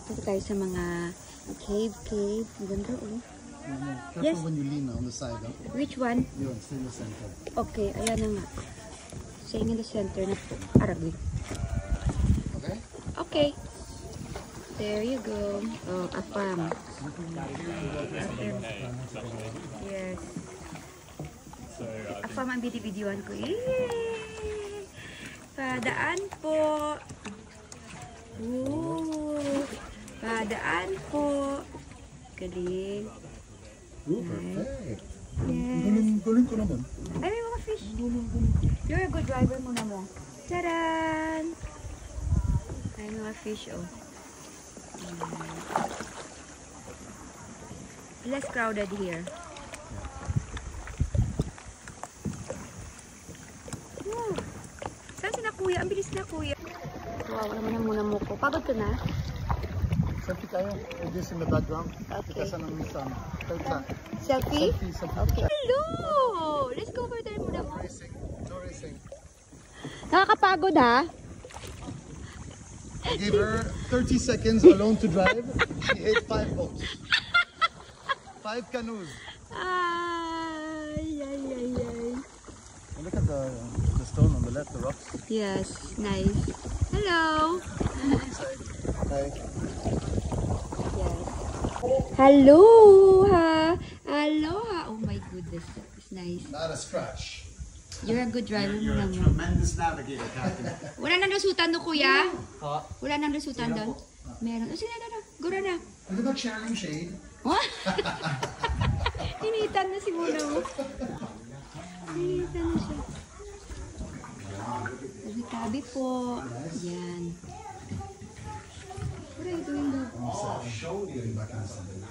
Dito tayo sa mga cave. Ang ganda, oh. Careful Yes. when you lean on the side. Huh? Which one? Yun, stay in the center. Okay, ayan na nga. Staying in the center na po. Arabi. Okay? Okay. There you go. Oh, afam. Yes. Afam ang binibidyoan ko. Yay! Padaan po. Ooh. Padaan po. Galing. Ooh, perfect. Yes. Galing ko naman. Ay, may mga fish. You're a good driver muna mo. Taran! Ay, mga fish, oh. Less crowded here. Wow. Saan si na kuya? Ang bilis na kuya. Wow, wala mo na muna mo ko. Pagod ka na? Selfie tayo. With this in the background. Okay. Kita sa ng sun. Selfie? Selfie. Okay. Hello! Let's go over there muna mo. No racing. Nakakapagod, ha? I gave her 30 seconds alone to drive. She ate 5 boats. 5 canoes. Ay. Look at the stone on the left, the rocks. Yes, nice. Hello! Hi. Yes. Hello, ha? Aloha. Oh my goodness, it's nice. Not a scratch. You're a good driver You're muna a mo. tremendous navigator, Captain. Wala nang lusutan no, kuya? Wala nang lusutan doon? Meron. Oh, sige na. Gura na. Look at that sharing shade. What? Hinitan na si Muna mo. Hinitan na siya. Tabi po. Yan. What are you doing, dog? Show you back in something.